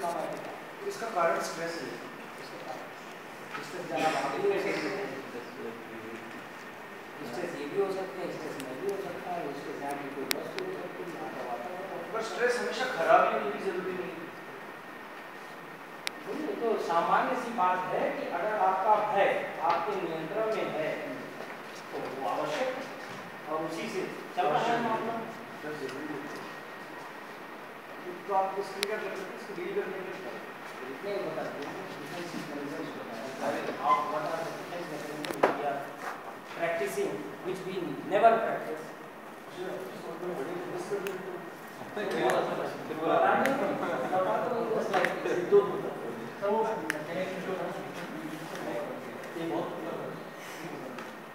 काम आएगा। इसका कारण स्ट्रेस है। स्ट्रेस ज़्यादा भारी हो सकते हैं, स्ट्रेस ये भी हो सकते हैं, स्ट्रेस में भी हो सकता है, स्ट्रेस यहाँ की कोई वस्तु हो सकती है, यहाँ का वातावरण। पर स्ट्रेस हमेशा खराब ही होनी जरूरी नहीं। ये तो सामान्य सी बात है कि अगर आपका भय आपके नियंत्रण में है तो वो आवश्यक है और उसी से चल रहा है मामला। तो आप इसको क्या कर सकते हैं, इसको डील करने के लिए इतने ही बता दें डिफेंस मैकेनिज्म्स बताया आप what are the defence mechanisms we are practicing which we never practice.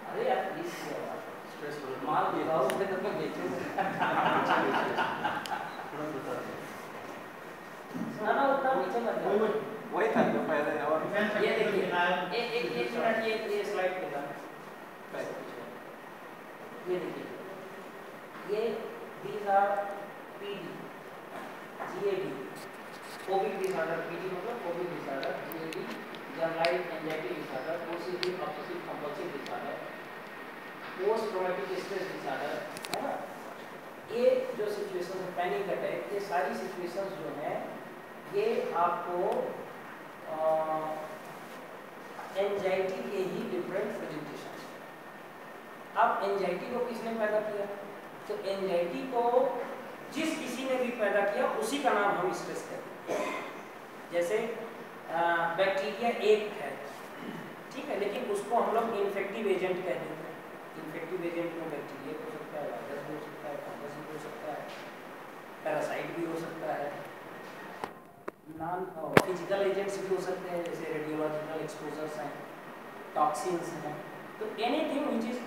अरे यार प्लीज स्ट्रेस माल दिखाओ उसके तक में बेचो ना उतना नीचे मत जाओ। वही था जो पहले और ये देखिए एक मिनट ये स्लाइड पे था। ये देखिए ये these are PD, GAD, phobic disorder, PD मतलब phobic disorder, GAD, generalized anxiety disorder, OCD, obsessive compulsive disorder, post traumatic stress disorder, है ना? ये जो सिचुएशन है, पैनिक अटैक, ये सारी सिचुएशंस जो हैं ये आपको एंजाइटी के ही डिफरेंट प्रेजेंटेशन। अब एंजाइटी को किसने पैदा किया? तो एंजाइटी को जिस किसी ने भी पैदा किया उसी का नाम हम स्ट्रेस कहते हैं। जैसे बैक्टीरिया एक है, ठीक है, लेकिन उसको हम लोग इन्फेक्टिव एजेंट कह देते हैं। इन्फेक्टिव एजेंट में बैक्टीरिया हो सकता है, वायरस भी हो सकता है, फंगस भी हो सकता है, पैरासाइट भी हो सकता है, नॉन फिजिकल एजेंट्स भी हो सकते हैं जैसे रेडियोलॉजिकल एक्सपोजर्स हैं, टॉक्सिन्स हैं। तो anything which is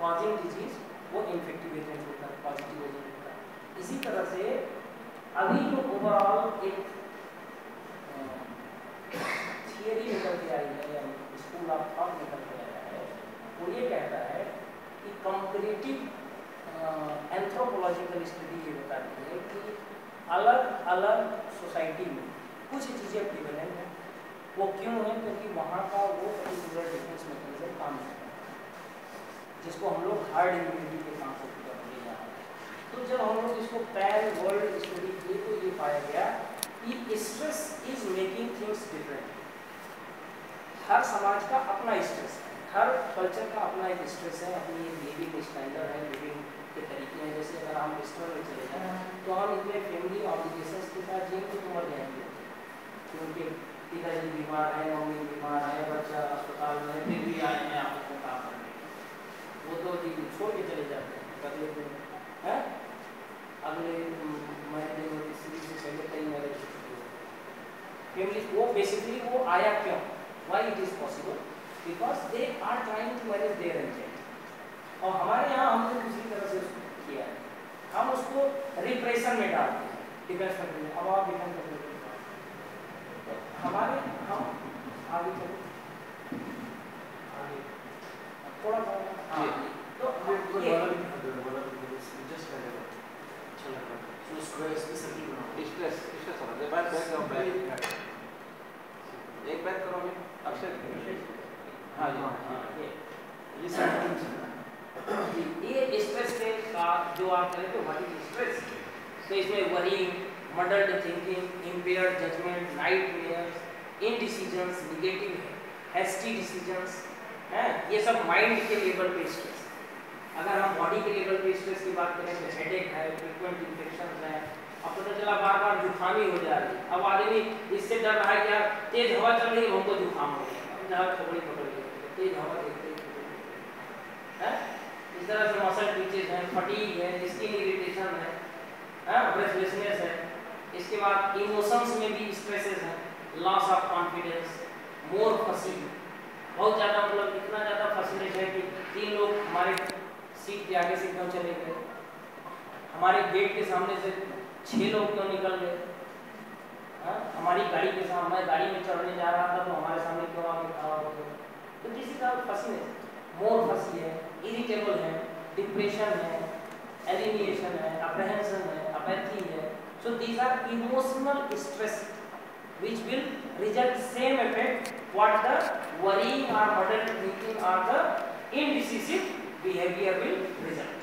causing disease वो इन्फेक्टिव एजेंट होता है, पॉजिटिव एजेंट होता है। इसी तरह से अभी जो ओवरऑल एक थियरी निकल के आई है या स्कूल ऑफ थॉट निकल के आया है, वो ये कहता है कि कंपैरेटिव एंथ्रोपोलॉजिकल स्टडी ये बताती है कि अलग अलग सोसाइटी में कुछ चीज़ें प्रिवेलेंट हैं। वो क्यों है? क्योंकि वहाँ का वो पर्टिकुलर डिफेंस मैकेनिज्म काम करता है जिसको हम लोग हार्ड इम्यूनिटी के काम से ले जा रहे हैं। तो जब हम लोग इसको पैन वर्ल्ड स्टडी किए तो ये पाया गया कि stress is making things different. हर समाज का अपना स्ट्रेस है, हर कल्चर का अपना एक स्ट्रेस है, अपनी एक लिविंग स्टैंडर्ड है, लिविंग के तरीके हैं। जैसे अगर हम वेस्टर्न में चले जाएँ तो हम इतने फैमिली ऑब्लिगेशंस के साथ जिएंगे तो मर जाएंगे, क्योंकि पिताजी बीमार है, मम्मी बीमार है, बच्चा अस्पताल में फिर भी आए हैं आपको काम करने, वो तो जी छोड़ के चले जाते हैं अगले दिन है, अगले महीने में किसी से पहले कई मैरिज फैमिली। वो बेसिकली वो आया क्यों? Why it is possible? Because they are trying to manage their anxiety. और हमारे यहाँ हमने दूसरी तरह से उसको किया है, हम उसको रिप्रेशन में डालते हैं, डिफेंस करते हैं। अब आप डिफेंस करते हैं हमारे हम आगे चलो आगे थोड़ा सा तो एक बात करो मैं अक्षर हाँ ये स्ट्रेस के का जो आप करें तो व्हाट इज स्ट्रेस? तो इसमें worrying, muddled thinking, impaired judgement, nightmares, indecisions, negative hasty decisions है, ये सब माइंड के लेवल पे स्ट्रेस। अगर हम बॉडी के लेवल पे स्ट्रेस की बात करें तो हेडेक है, फ्रीक्वेंट इन्फेक्शंस है, अब पता चला बार बार जुकामी हो जा रही है। अब आदमी इससे डर रहा है कि यार तेज हवा चल रही है हमको जुकाम हो गया, अब जहाँ खबड़ी पकड़ गई, तेज हवा देखते हैं। इस तरह से मसल ट्विचेस हैं, फटीग है, स्किन इरिटेशन है, ब्रेथलेसनेस है। इसके बाद इमोशंस में भी स्ट्रेसेस हैं, लॉस ऑफ कॉन्फिडेंस, मोर फसील, बहुत ज़्यादा मतलब इतना ज़्यादा फसीलेट है कि 3 लोग हमारे सीट के आगे से क्यों चले गए, हमारे गेट के सामने से 6 लोग क्यों निकल गए, हमारी गाड़ी के सामने, मैं गाड़ी में चढ़ने जा रहा था तो हमारे सामने क्यों आगे खड़ा हो गए। तो किसी का फसीलेट, मोर फसी है, इरिटेबल है, डिप्रेशन है, एलिमिनेशन है, अप्रहेंशन है, अपैथी है। So these are emotional stress which will result same effect what the worrying or muddled thinking or the indecisive behavior will result.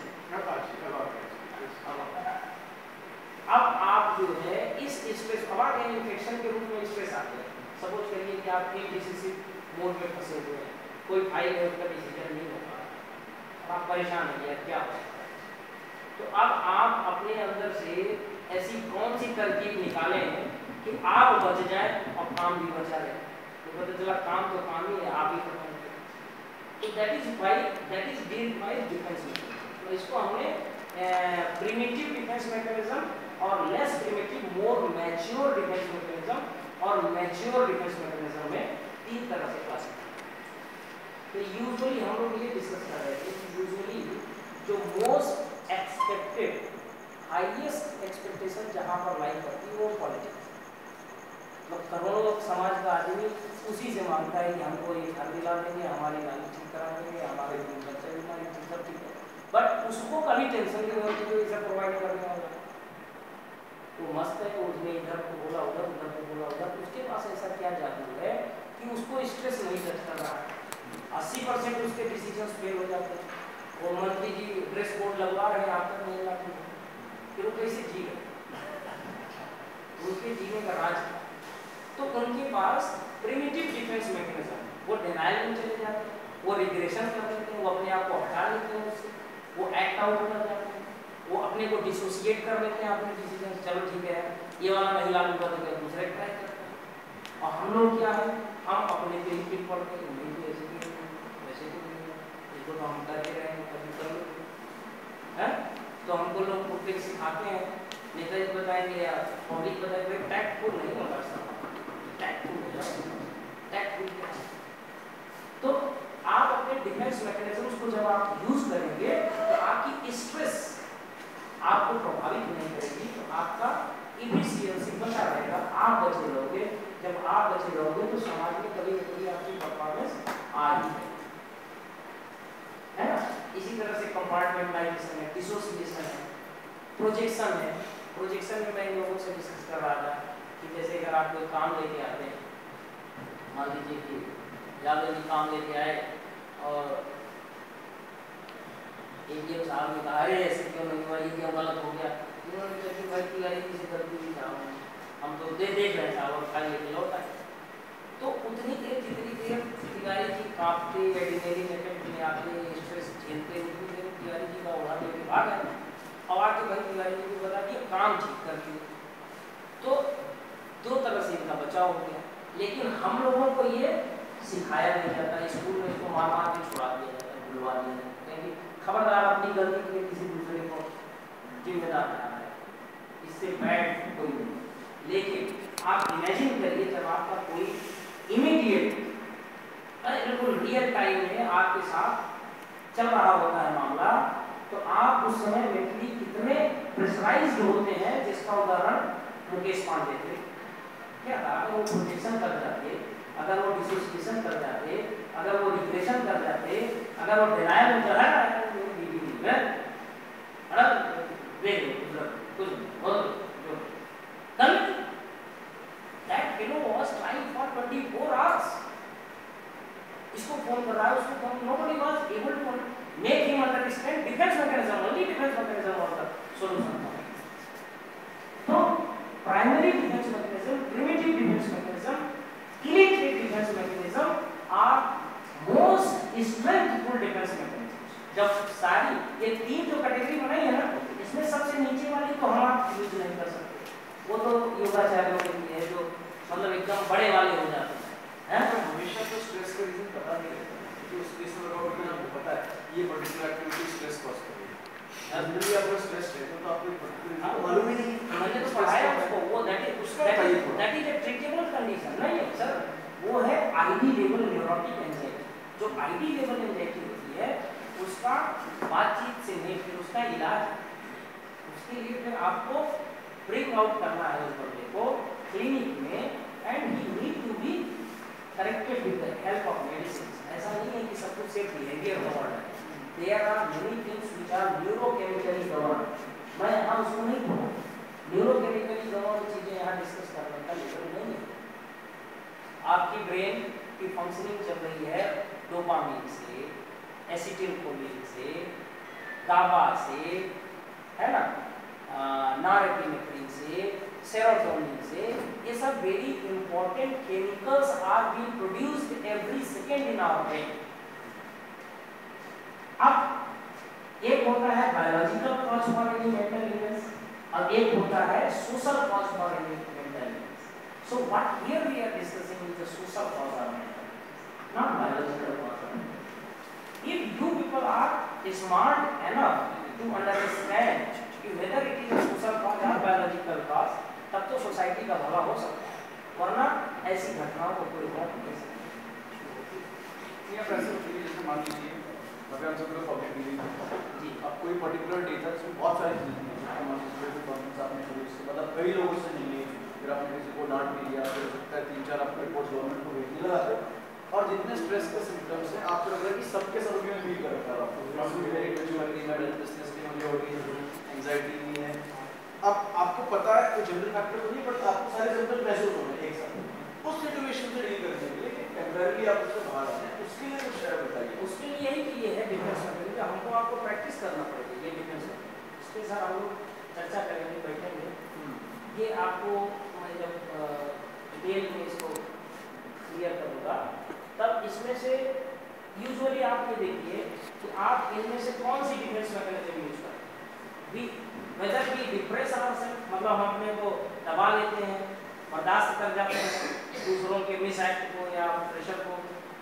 अब आप जो है इस स्ट्रेस अब इन्फेक्शन के रूप में स्ट्रेस आते हैं। सपोज करिए कि आप इंडिसिसिव मोड में फंसे हुए हैं, कोई फाइल है उसका डिसीजन नहीं हो पा रहा, आप परेशान हैं यार क्या हो सकता है। तो अब आप अपने अंदर से ऐसी कौन सी तरकीब निकाले हैं कि आप बच जाए और काम भी बचा रहे। तो पता चला काम तो काम ही है, आप ही खत्म हो गए। तो that is deal bye defence mechanism. तो इसको हमने प्रिमिटिव डिफेंस मैकेनिज्म और लेस प्रिमिटिव मोर मैच्योर डिफेंस मैकेनिज्म और मैच्योर डिफेंस मैकेनिज्म में तीन तरह से क्लासिफाई। तो यूजुअली हम लोग ये डिस्कस कर रहे थे कि यूजुअली जो मोस्ट एक्सपेक्टेड हाईएस्ट एक्सपेक्टेशन जहाँ पर लाई करती है वो पॉलिटिक्स, मतलब करोड़ों समाज का आदमी उसी से मांगता है कि हमको ये घर दिला देंगे, हमारी नाली ठीक करा देंगे, हमारे बच्चे बीमारी सब ठीक है, बट उसको कभी टेंशन नहीं होती जो इसे प्रोवाइड करने वाला है। वो मस्त है, उसने इधर को बोला उधर, उधर को बोला उधर, उसके पास ऐसा क्या जादू है कि उसको स्ट्रेस नहीं टच कर रहा है। 80% उसके डिसीजंस फेल हो जाते हैं। वो मंत्री जी ड्रेस कोड लगवा रहे हैं, आप तक नहीं लाते, फिर वो कैसे जी रहे, उनके जीने का राज। तो उनके पास प्रिमिटिव डिफेंस मैकेनिज्म, वो डिनायल में चले जाते हैं, वो रिग्रेशन कर देते हैं, वो अपने आप को हटा लेते हैं उससे, वो एक्ट आउट कर जाते हैं, वो अपने को डिसोसिएट कर लेते हैं अपने डिसीजन। चलो ठीक है ये वाला नहीं लागू कर देंगे, दूसरे ट्राई करते हैं। और हम लोग क्या है, हम अपने पे ही पिक पड़ते हैं, नहीं भी ऐसे नहीं वैसे भी नहीं है, इसको तो हम करके रहेंगे कभी कर लो है। तो हमको लोग पुट्टिंग सिखाते हैं, नेताजी बताएंगे या पब्लिक बताएंगे, टैक्टफुल नहीं होगा सब, टैक्टफुल हो जाए, टैक्टफुल क्या है। तो आप अपने डिफेंस मैकेनिज्म्स को जब आप यूज करेंगे तो आपकी स्ट्रेस आपको प्रभावित नहीं करेगी, तो आपका इफिशिएंसी बचा रहेगा, आप बचे रहोगे। जब आप बचे रहोगे तो समाज में कभी न कभी आपकी परफॉर्मेंस आ ही है ना। इसी तरह से कंपार्टमेंटलाइजेशन है, डिसोसिएशन है, प्रोजेक्शन है। प्रोजेक्शन में मैं इन लोगों से डिस्कस कर रहा था कि जैसे अगर आप कोई काम लेके आते हैं, मान लीजिए कि यादव जी काम लेके आए और एडीएम साहब ने कहा अरे ऐसे क्यों नहीं हुआ, ये क्यों गलत हो गया। उन्होंने कहा कि भाई तिवारी जी से गलती नहीं था, हम तो देख रहे थे और खाली लेके लौटा। तो उतनी देर जितनी देर तिवारी जी कांपते एडिनेरिंग अटेम्प्ट में आते स्ट्रेस झेलते, उतनी देर तिवारी जी का उड़ा लेके भाग गए और आके भाई तिवारी जी को बता दिया काम ठीक कर दिए। तो दो तरह से इनका बचाव हो गया। लेकिन हम लोगों को ये सिखाया नहीं जाता, स्कूल में इसको मार मार के छुड़ा दिया जाता है, बुलवा दिया जाता है। खबरदार अपनी गलती के लिए किसी दूसरे को जिम्मेदार बनाना है, इससे बैड कोई नहीं। लेकिन आप इमेजिन करिए जब आपका कोई इमीडिएट बिल्कुल रियल टाइम में आपके साथ चल रहा होता है मामला, तो आप उस समय मेंटली कितने प्रेशराइज्ड होते हैं, जिसका उदाहरण मुकेश पांडे थे। क्या था, अगर वो प्रोटेक्शन कर जाते, अगर वो डिसोसिएशन कर जाते, अगर वो रिग्रेशन कर जाते, अगर वो डिनायल में चला इसको फोन कर रहा है, उसको phone, nobody was able to make him understand defense mechanism, only defense mechanism was the solution. So primary defense mechanism, primitive defense mechanism, illiterate defense mechanism are most strengthful defense mechanism. जब सारी ये तीन जो category बनाई है ना, इसमें सबसे नीचे वाली तो हम आप यूज नहीं कर सकते, वो तो योगाचार्यों के लिए है जो मतलब एकदम बड़े वाले हो जाते हैं। हमेशा तो स्ट्रेस का रीजन पता नहीं रहता, क्योंकि उस केस में अगर आपको पता है ये पर्टिकुलर एक्टिविटी स्ट्रेस कॉज कर रही है, अब यदि आपको स्ट्रेस है तो आपको पर्टिकुलर मालूम ही नहीं, मैंने तो पढ़ाया उसको, वो that is a treatable condition नहीं है सर, वो है आईडी लेवल न्यूरोटिक एंजाइटी। जो आईडी लेवल एंजाइटी होती है उसका बातचीत से नहीं, फिर उसका इलाज, उसके लिए फिर आपको ब्रिंग आउट करना है उस बंदे को क्लिनिक में, and he need to be corrected with the help of medicine. ऐसा नहीं है कि सब कुछ सिर्फ बिहेवियर गवर्न है, there are many things which are neurochemically govern. मैं यहाँ उसको नहीं कहूँ, न्यूरोकेमिकली गवर्न चीजें यहाँ डिस्कस करने का लेवल नहीं है। काउंसलिंग चल रही है डोपामिन से, एसिटिलकोलिन से, गाबा से, है ना, नॉरएपिनेफ्रिन से, सेरोटोनिन से, ये सब very important chemicals are being produced every second in our brain. अब एक होता है biological cause for any mental illness और एक होता है social cause for any mental illness. So what here we are discussing is the social cause of mental, not biological cause. If you people are smart enough to understand कि whether it is social cause और biological cause, तब तो society का भला हो सकता है, वरना ऐसी घटनाओं को कोई रोक नहीं सकता। जैसे मान लीजिए अगर हम सब लोग पब्लिक मीटिंग जी, अब कोई पर्टिकुलर डेटा से बहुत सारी चीज़ें आपने शुरू से मतलब कई लोगों से मिली, फिर आपने किसी को डांट भी दिया, फिर हो सकता है 3-4 आपको रिपोर्ट गवर्नमेंट को भेजने लगा, और जितने स्ट्रेस के सिम्टम्स हैं आपको लग रहा है कि सबके सब में फील कर रखा है आपको, मेरी बिजनेस की मुझे हो रही है, एंग्जाइटी नहीं है। अब आपको पता है कोई जनरल फैक्टर तो नहीं, बट आपको सारे सिम्टम्स महसूस हो रहे हैं एक साथ, उस सिचुएशन से डील करने के लिए टेम्परेरी आप उससे बाहर आए हैं, उसके लिए कुछ शेयर बताइए। उसके लिए यही कि ये है डिफेंस मैकेनिज्म, हमको आपको प्रैक्टिस करना पड़ेगा ये डिफेंस मैकेनिज्म। इसके साथ हम लोग चर्चा करेंगे, बैठेंगे, ये आपको मैं जब डिटेल में इसको क्लियर करूँगा तब इसमें से यूजुअली आप ये देखिए कि आप इनमें से कौन सी डिफेंस मैकेनिज्म यूज करें। वेदर की डिप्रेस आवरसेल्फ, मतलब हम अपने को दबा लेते हैं, बर्दाश्त कर जाते हैं दूसरों के मिस एक्ट को या प्रेशर को,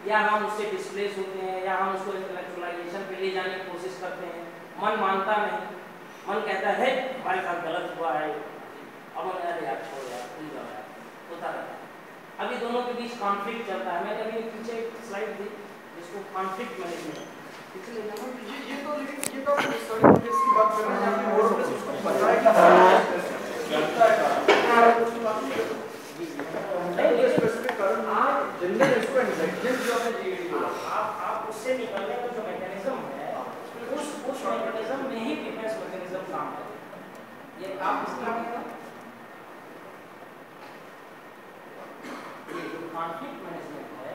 या हम उससे डिस्प्लेस होते हैं, या हम उसको इंटेलेक्चुअलाइजेशन पे ले जाने की कोशिश करते हैं। मन मानता नहीं, मन कहता है हमारे साथ गलत हुआ है, अब हम यार यार छोड़ यार भूल जाओ यार, होता रहता है। अभी दोनों के बीच कॉन्फ्लिक्ट चलता है। मैंने अभी पीछे एक स्लाइड दी जिसको कॉन्फ्लिक्ट मैनेजमेंट, पिछले ये तो लेकिन ये तो सॉरी की बात कर रहे हैं कि मोर प्लस उसको पता है कि क्या है उसकी बात नहीं, ये स्पेसिफिक कारण आप जनरल इसको एंजाइटी जो है जीडी आप उससे निकलने का जो मैकेनिज्म है उस मैकेनिज्म में ही डिफेंस मैकेनिज्म काम करता है। ये आप इसका ये जो कॉन्फ्लिक्ट मैनेजमेंट है,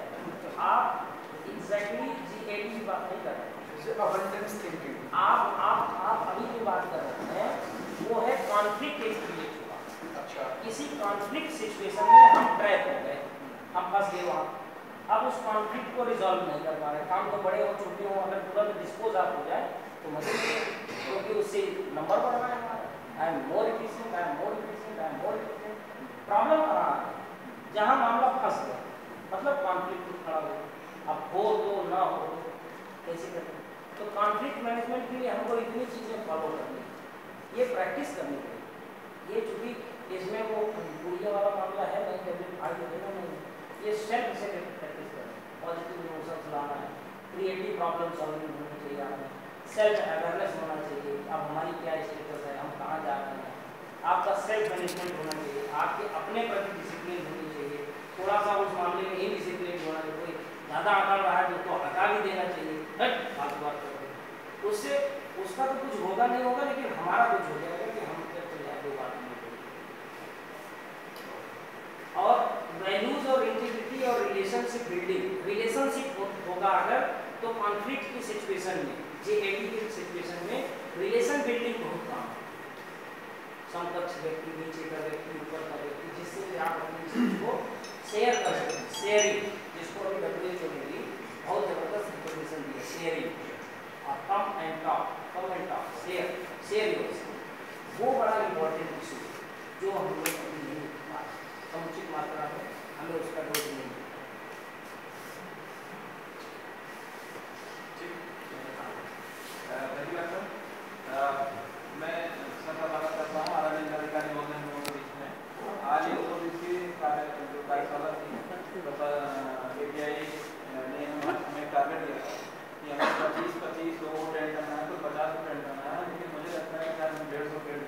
आप एग्जैक्टली जीएडी की बात नहीं कर रहे हैं, जैसे अबंडेंस थिंकिंग आप अभी जो बात कर रहे हैं वो है कॉन्फ्लिक्ट क्रिएट हुआ। अच्छा, किसी कॉन्फ्लिक्ट सिचुएशन में हम ट्रैप हो गए, हम फंस गए वहाँ, अब उस कॉन्फ्लिक्ट को रिजॉल्व नहीं कर पा रहे, काम तो बड़े हो छोटे हो, अगर तुरंत डिस्पोज आप हो जाए तो मजे, क्योंकि उससे नंबर बढ़ रहा है हमारा, I am more efficient, I am more efficient, I am more efficient. Problem कहाँ है, जहाँ मामला फंस गया, मतलब कॉन्फ्लिक्ट खड़ा हो, अब हो तो ना हो कैसे करें। तो कॉन्फ्लिक्ट मैनेजमेंट के लिए हमको इतनी चीज़ें फॉलो करनी, ये प्रैक्टिस करनी पड़ेगी। ये चूँकि इसमें वो गुड़िया वाला मामला है नहीं, जब आगे देना नहीं, ये सेल्फ से प्रैक्टिस करें, पॉजिटिव इमोशंस लाना है, क्रिएटिव प्रॉब्लम सॉल्विंग होनी चाहिए, आपने सेल्फ अवेयरनेस होना चाहिए, अब हमारी क्या स्टेटस है, हम कहाँ जा रहे हैं, आपका सेल्फ मैनेजमेंट होना चाहिए, आपके अपने प्रति डिसिप्लिन होनी चाहिए, थोड़ा सा उस मामले में इनडिसिप्लिन होना चाहिए, कोई ज़्यादा अकड़ रहा है तो उसको हटा भी देना चाहिए, बात करके उससे उसका तो कुछ होगा नहीं होगा, लेकिन हमारा कुछ हो जाएगा कि हम दो बात नहीं होगी। और वैल्यूज और इंटीग्रिटी और रिलेशनशिप बिल्डिंग, रिलेशनशिप होगा अगर तो कॉन्फ्लिक्ट की सिचुएशन में, जेएडी की सिचुएशन में रिलेशन बिल्डिंग बहुत काम है। समकक्ष व्यक्ति, नीचे का व्यक्ति, ऊपर का व्यक्ति, जिससे आप अपनी चीज को शेयर कर सकते हैं, शेयरिंग, जिसको अभी WHO ने भी बहुत जबरदस्त इंफॉर्मेशन दी है, शेयरिंग और come and talk, share your, वो बड़ा इंपॉर्टेंट इशू है जो हम लोग अभी नहीं समुचित मात्रा में हमें उसका डोज नहीं मिला। मैं सबका बात करता हूँ, आराधन अधिकारी लोग हैं लोगों के बीच में आज ये कार्यशाला थी, API ने हमें टारगेट दिया कि हमें 25 लोगों को ट्रेन करना है, तो 50 को ट्रेन करना है, लेकिन मुझे लगता है कि हम 150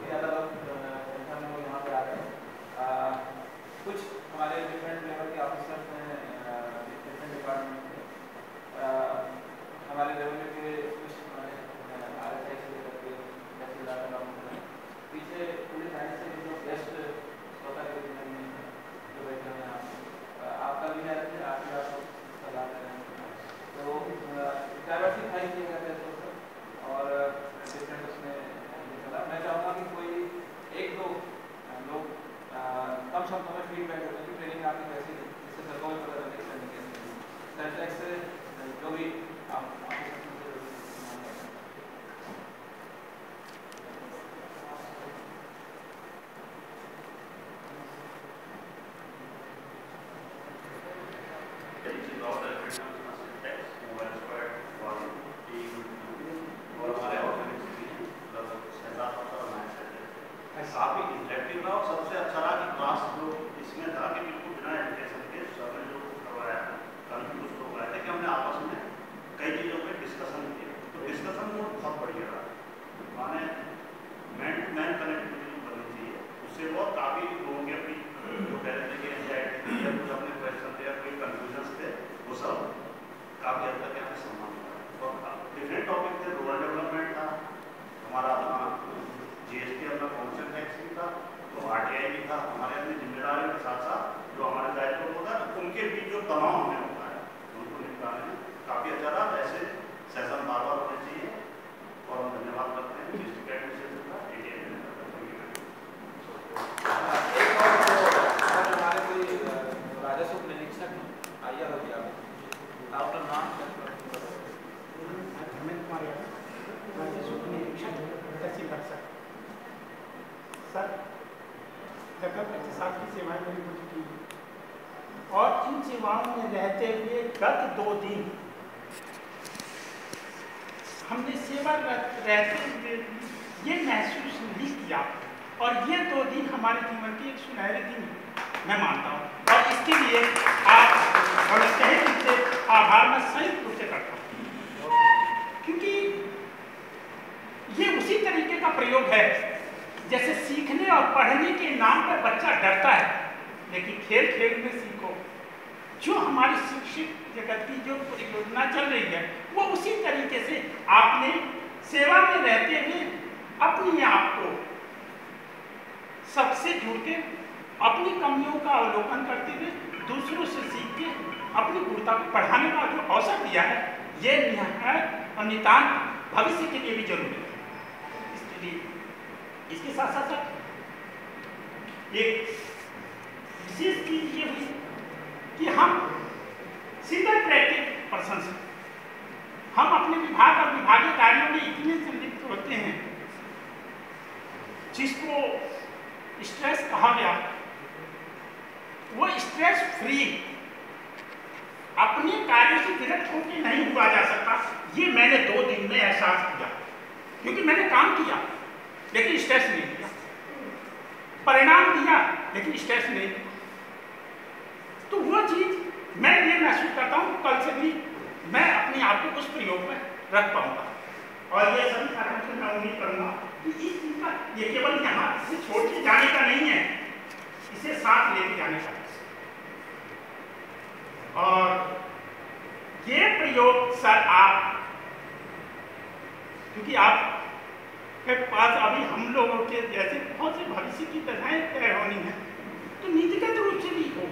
ज़्यादा लोग यहाँ पे आ रहे हैं। कुछ हमारे डिफरेंट लेवल के ऑफिसर्स हैं, डिफरेंट डिपार्टमेंट के, हमारे लेवल के कुछ RSI से लेकर के तहसीलदार का पीछे पूरी लाइन से जो गेस्ट स्वतः के जो बैठे हैं, आपका भी है नॉट्स हम तुम्हें फीडबैक देते हैं कि ट्रेनिंग आपकी कैसी है, इससे सर को भी पता चले कि ट्रेनिंग कैसी है। सेल्फ से जो भी आप काफी इंटरेक्टिव रहा और सबसे अच्छा रहा कि क्लास जो इसमें था कि बिल्कुल बिना एजुकेशन के सर ने जो करवाया कल भी कुछ लोग आए थे कि हमने आपस में कई चीज़ों पे डिस्कशन किया, तो डिस्कशन मोड बहुत बढ़िया रहा। माने मैन टू मैन कनेक्टिविटी बननी चाहिए, उससे बहुत काफ़ी लोगों के अपनी जो कह रहे थे कि एंजाइटी या कुछ अपने क्वेश्चन थे या कोई कन्फ्यूजन थे, वो सब काफ़ी हद तक यहाँ पे सम्मान हुआ। और डिफरेंट टॉपिक थे, रूरल डेवलपमेंट था हमारा, GST अपना काउंसिल टैक्स भी था, तो RTI भी था, हमारे अपनी जिम्मेदारियों के साथ साथ जो हमारे दायित्व होता है उनके बीच जो तनाव हमें होता है उनको निपटाने में काफ़ी अच्छा रहा। ऐसे सेशन बार बार होने चाहिए और हम धन्यवाद करते हैं डिस्ट्रिक्ट एडमिनिस्ट्रेशन का, ATI एक और हमारे कोई राजस्व निरीक्षक आइया हो गया आपका नाम धर्मेंद्र कुमार यादव, राजस्व निरीक्षक तहसील बक्सर। सर लगभग 25 साल की सेवाएं मेरी हो चुकी हैं और इन सेवाओं में रहते हुए गत 2 दिन हमने सेवारत रहते हुए ये महसूस नहीं किया, और ये 2 दिन हमारे जीवन के एक सुनहरे दिन मैं मानता हूँ, और इसके लिए आप बड़े तहे दिल से आभार मैं संयुक्त रूप से करता हूँ, क्योंकि ये उसी तरीके का प्रयोग है जैसे सीखने और पढ़ने के नाम पर बच्चा डरता है, लेकिन खेल खेल में सीखो। जो हमारी शिक्षित जगत की जो परियोजना चल रही है वो उसी तरीके से आपने सेवा में रहते हुए अपने आप को सबसे जुड़ के अपनी कमियों का अवलोकन करते हुए दूसरों से सीख के अपनी गुणता को बढ़ाने का जो अवसर दिया है, ये निहायत और नितांत भविष्य के लिए भी जरूरी है। इसलिए इसके साथ साथ एक विशेष चीज ये हुई कि हम सिंगल ट्रैक पर्सन से हम अपने विभाग और विभागीय कार्यों में इतने संलिप्त होते हैं जिसको स्ट्रेस कहा गया, वो स्ट्रेस फ्री अपने कार्य से विरक्त होकर नहीं हुआ जा सकता। ये मैंने 2 दिन में एहसास किया, क्योंकि मैंने काम किया लेकिन स्ट्रेस नहीं दिया, परिणाम दिया लेकिन स्ट्रेस नहीं दिया। तो वो चीज मैं ये महसूस करता हूँ कल से भी मैं अपने आप को उस प्रयोग में रख पाऊंगा, और ये सभी कारण से मैं उम्मीद करूंगा कि इस चीज का ये केवल यहाँ से छोड़ के जाने का नहीं है, इसे साथ लेके जाने का है। और ये प्रयोग सर आप, क्योंकि आप के पास अभी हम लोगों के जैसे बहुत से भविष्य की दशाएं तय होनी है, तो नीतिगत रूप से भी हो